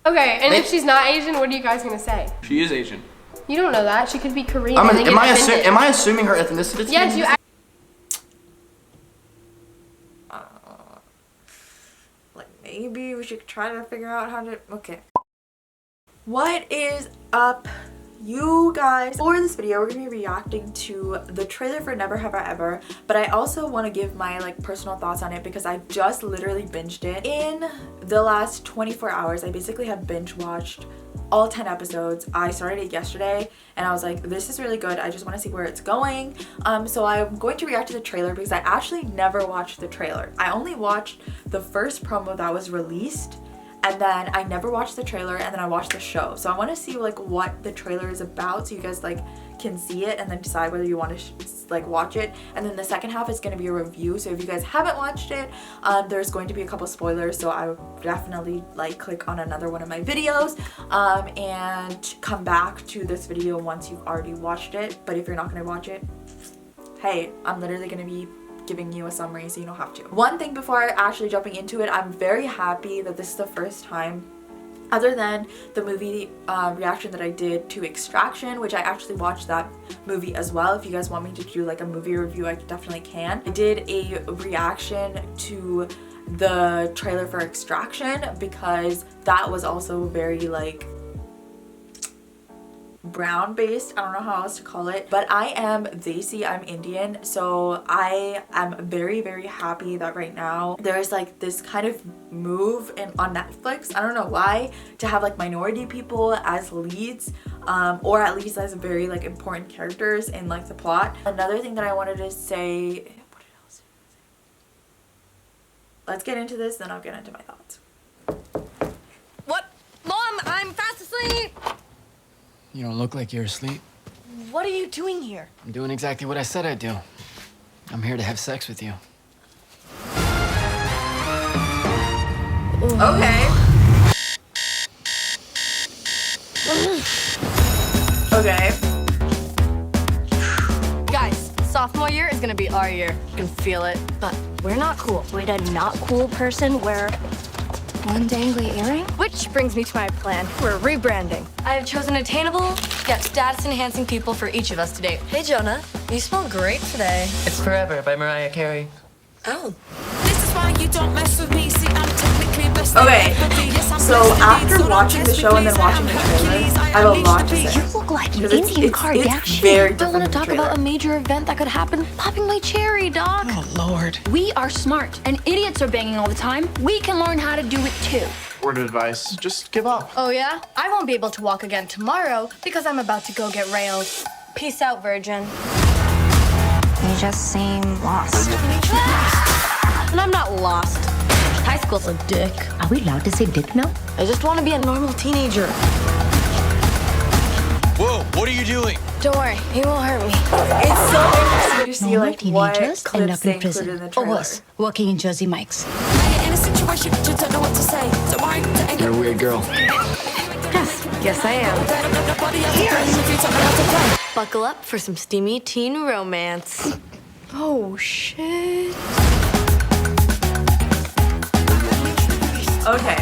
Okay, and if she's not Asian, what are you guys gonna say? She is Asian. You don't know that. She could be Korean. Am I assuming her ethnicity? Yes, you. Like maybe we should try to figure out how to. Okay. What is up, you guys? For this video, we're gonna be reacting to the trailer for Never Have I Ever, but I also want to give my like personal thoughts on it because I just literally binged it in the last 24 hours. I basically have binge watched all 10 episodes. I started it yesterday and I was like, this is really good. I just want to see where it's going. So I'm going to react to the trailer because I actually never watched the trailer. I only watched the first promo that was released, and then I never watched the trailer, and then I watched the show. So I want to see like what the trailer is about so you guys like can see it and then decide whether you want to like watch it. And then the second half is going to be a review, so if you guys haven't watched it, there's going to be a couple spoilers, so I would definitely like click on another one of my videos and come back to this video once you've already watched it. But if you're not going to watch it, hey, I'm literally going to be giving you a summary so you don't have to. One thing before actually jumping into it, I'm very happy that this is the first time, other than the movie reaction that I did to Extraction, which I actually watched that movie as well. If you guys want me to do like a movie review, I definitely can. I did a reaction to the trailer for Extraction because that was also very like brown based. I don't know how else to call it, but I am Desi, I'm Indian, so I am very happy that right now there's like this kind of move on Netflix, I don't know why, to have like minority people as leads, or at least as very like important characters in like the plot. Another thing that I wanted to say, let's get into this, then I'll get into my thoughts. What? Mom, I'm fast asleep! You don't look like you're asleep. What are you doing here? I'm doing exactly what I said I'd do. I'm here to have sex with you. Okay. Okay. Guys, sophomore year is gonna be our year. You can feel it. But we're not cool. Would a not cool person wear one dangly earring? Which brings me to my plan. We're rebranding. I have chosen attainable, yet status-enhancing people for each of us today. Hey, Jonah. You smell great today. It's Forever by Mariah Carey. Oh. This is why you don't mess with me. See, I'm technically best. Okay, so after watching the show and then watching the trailer, I have a lot to say. You look like an Because Indian Kardashian. It's very different I want than to talk the trailer. about a major event that could happen. Popping my cherry, Doc. Oh, Lord. We are smart, and idiots are banging all the time. We can learn how to do it too. Word of advice, just give up. Oh, yeah? I won't be able to walk again tomorrow because I'm about to go get railed. Peace out, virgin. You just seem lost. And I'm not lost. High school's a dick. Are we allowed to say dick now? I just want to be a normal teenager. Whoa, what are you doing? Don't worry, he won't hurt me. It's so interesting to see like what teenagers end clips up they in included prison. in the Or trailer. worse, working in Jersey Mike's. In a situation, you don't know what to say. Don't worry, to You're a weird girl. Yes, I am. Buckle up for some steamy teen romance. Oh, shit. Okay.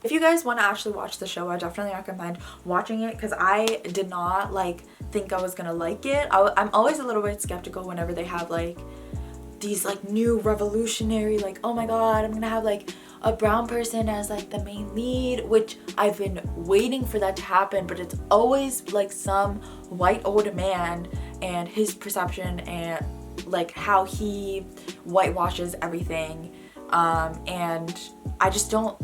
If you guys want to actually watch the show, I definitely recommend watching it because I did not like think I was gonna like it. I'm always a little bit skeptical whenever they have like these like new revolutionary, like, oh my god, I'm gonna have like a brown person as like the main lead, which I've been waiting for that to happen, but it's always like some white old man and his perception and like how he whitewashes everything, and I just don't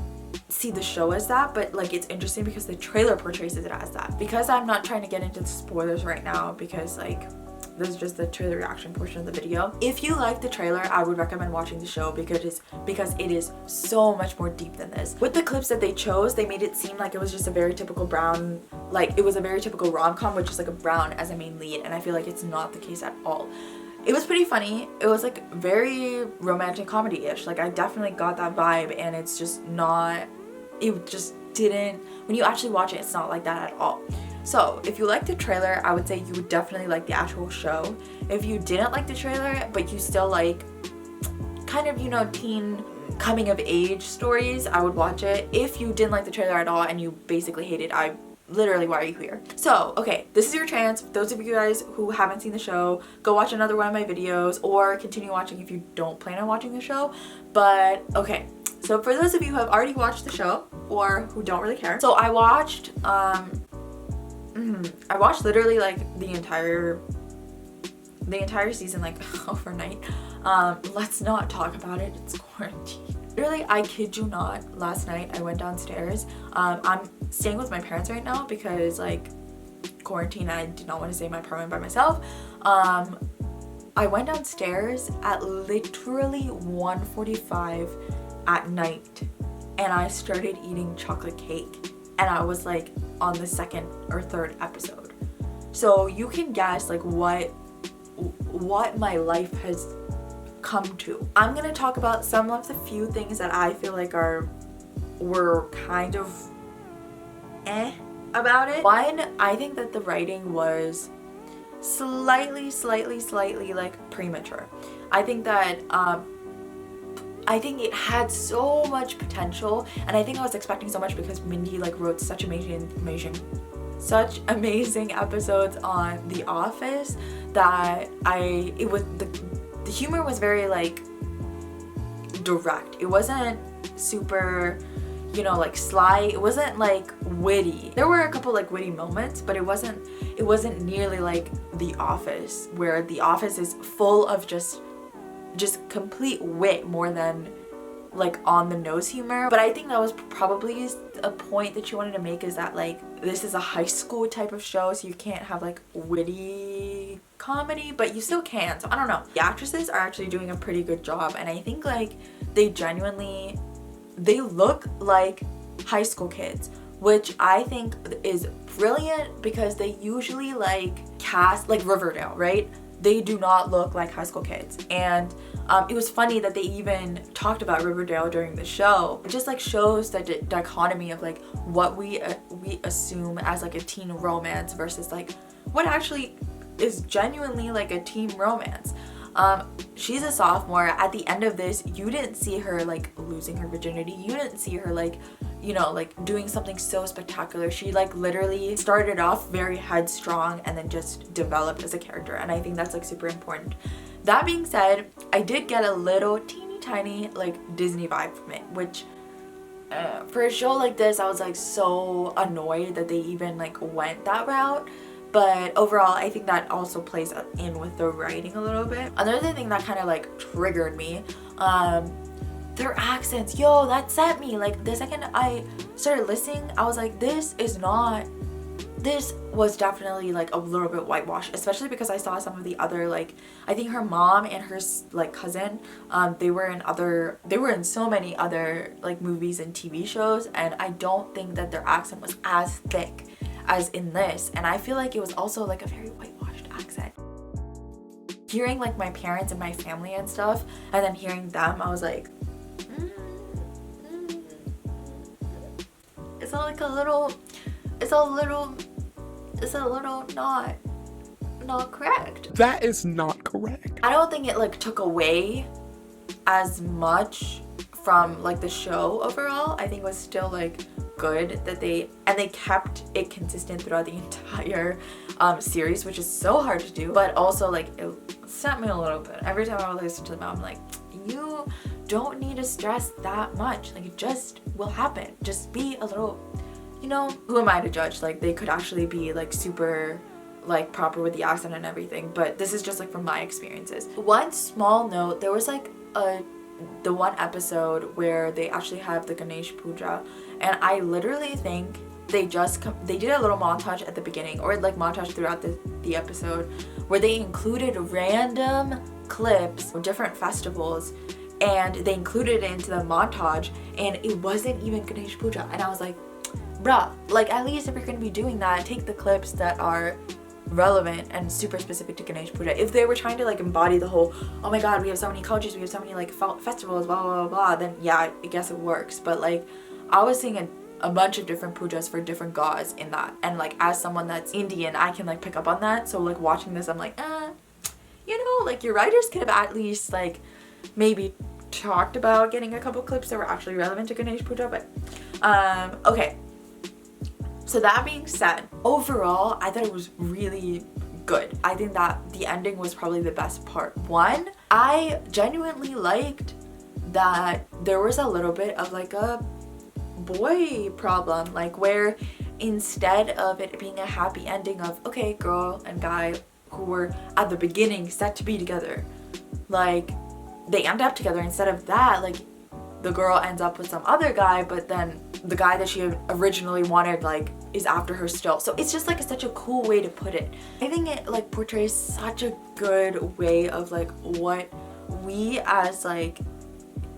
see the show as that. But like it's interesting because the trailer portrays it as that. Because I'm not trying to get into the spoilers right now because like this is just the trailer reaction portion of the video. If you like the trailer, I would recommend watching the show because it is so much more deep than this. With the clips that they chose, they made it seem like it was just a very typical brown, like it was a very typical rom-com with just like a brown as a main lead, and I feel like it's not the case at all. It was pretty funny. It was like very romantic comedy-ish. Like I definitely got that vibe, and it's just not, it just didn't, when you actually watch it, it's not like that at all. So if you like the trailer, I would say you would definitely like the actual show. If you didn't like the trailer, but you still like kind of, you know, teen coming of age stories, I would watch it. If you didn't like the trailer at all and you basically hate it, literally, why are you here? So, okay, this is your chance. Those of you guys who haven't seen the show, go watch another one of my videos or continue watching if you don't plan on watching the show. But, okay, so for those of you who have already watched the show or who don't really care, so I watched literally like the entire season like overnight. Let's not talk about it, it's quarantine. Literally, I kid you not, last night I went downstairs. I'm staying with my parents right now because like quarantine, I did not want to stay in my apartment by myself. I went downstairs at literally 1:45 at night and I started eating chocolate cake and I was like on the 2nd or 3rd episode. So you can guess like what my life has come to. I'm gonna talk about some of the few things that I feel like were kind of about it. One, I think that the writing was slightly like premature. I think that I think it had so much potential, and I think I was expecting so much because Mindy like wrote such amazing episodes on The Office that the humor was very like direct. It wasn't super, you know, like sly. It wasn't like witty. There were a couple like witty moments, but it wasn't nearly like The Office, where The Office is full of just complete wit more than like on the nose humor. But I think that was probably a point that you wanted to make, is that like this is a high school type of show, so you can't have like witty comedy, but you still can. So I don't know. The actresses are actually doing a pretty good job, and I think like they look like high school kids, which I think is brilliant because they usually like cast like Riverdale, right? They do not look like high school kids. And it was funny that they even talked about Riverdale during the show. It just like shows the dichotomy of like what we assume as like a teen romance versus like what actually is genuinely like a teen romance. She's a sophomore. At the end of this, you didn't see her like losing her virginity. You didn't see her like, you know, like doing something so spectacular. She like literally started off very headstrong and then just developed as a character, and I think that's like super important. That being said, I did get a little teeny tiny like Disney vibe from it, which for a show like this, I was like so annoyed that they even like went that route. But overall, I think that also plays in with the writing a little bit. Another thing that kind of like triggered me, their accents. Yo, that set me. Like the second I started listening, I was like, this was definitely like a little bit whitewashed, especially because I saw some of the other, like, I think her mom and her like cousin, they were in so many other like movies and TV shows, and I don't think that their accent was as thick as in this, and I feel like it was also like a very whitewashed accent. Hearing like my parents and my family and stuff, and then hearing them, I was like, it's a little not correct. That is not correct. I don't think it like took away as much from like the show overall. I think it was still like good that they kept it consistent throughout the entire series, which is so hard to do, but also like it set me a little bit. Every time I would listen to them, I'm like, you don't need to stress that much, like it just will happen. Just be a little, you know, who am I to judge? Like they could actually be like super like proper with the accent and everything, but this is just like from my experiences. One small note, there was like the one episode where they actually have the Ganesh Puja, and I literally think they did a little montage at the beginning, or like montage throughout the episode, where they included random clips of different festivals, and they included it into the montage, and it wasn't even Ganesh Puja, and I was like, bruh, like at least if you're gonna be doing that, take the clips that are relevant and super specific to Ganesh Puja. If they were trying to like embody the whole, oh my god, we have so many cultures, we have so many like festivals, blah blah blah blah, then yeah, I guess it works. But like I was seeing a bunch of different pujas for different gods in that, and like as someone that's Indian, I can like pick up on that. So like watching this, I'm like, you know, like your writers could have at least like maybe talked about getting a couple clips that were actually relevant to Ganesh Puja, but okay. So that being said, overall, I thought it was really good. I think that the ending was probably the best part. One, I genuinely liked that there was a little bit of like a boy problem, like where instead of it being a happy ending of, okay, girl and guy who were at the beginning set to be together, like they end up together, instead of that, like the girl ends up with some other guy, but then the guy that she originally wanted like is after her still. So it's just like such a cool way to put it. I think it like portrays such a good way of like what we as like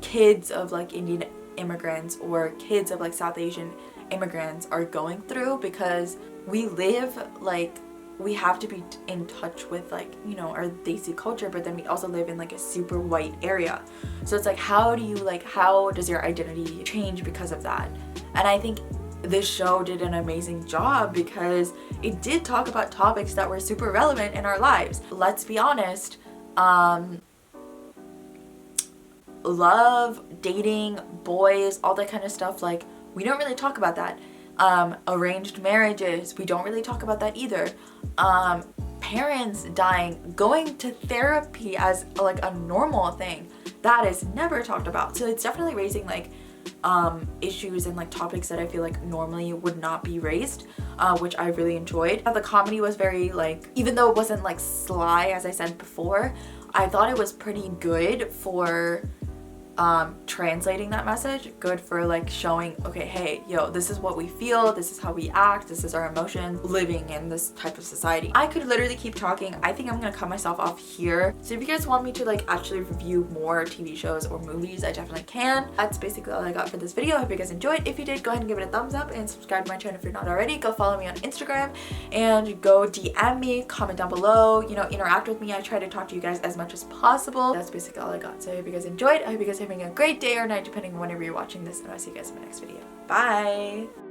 kids of like Indian immigrants or kids of like South Asian immigrants are going through, because we live like, we have to be in touch with like, you know, our Desi culture, but then we also live in like a super white area. So it's like, how do you like, how does your identity change because of that? And I think this show did an amazing job because it did talk about topics that were super relevant in our lives. Let's be honest, love, dating, boys, all that kind of stuff, like we don't really talk about that. Arranged marriages, we don't really talk about that either. Parents dying, going to therapy as like a normal thing, that is never talked about. So it's definitely raising like issues and like topics that I feel like normally would not be raised, which I really enjoyed. The comedy was very like, even though it wasn't like sly as I said before, I thought it was pretty good for translating that message, good for like showing, okay, hey, yo, this is what we feel, this is how we act, this is our emotions living in this type of society. I could literally keep talking. I think I'm gonna cut myself off here. So if you guys want me to like actually review more TV shows or movies, I definitely can. That's basically all I got for this video. I hope you guys enjoyed. If you did, go ahead and give it a thumbs up and subscribe to my channel if you're not already. Go follow me on Instagram and go DM me, comment down below, you know, interact with me. I try to talk to you guys as much as possible. That's basically all I got. So I hope you guys enjoyed. I hope you guys are having a great day or night depending on whenever you're watching this, and I'll see you guys in my next video. Bye!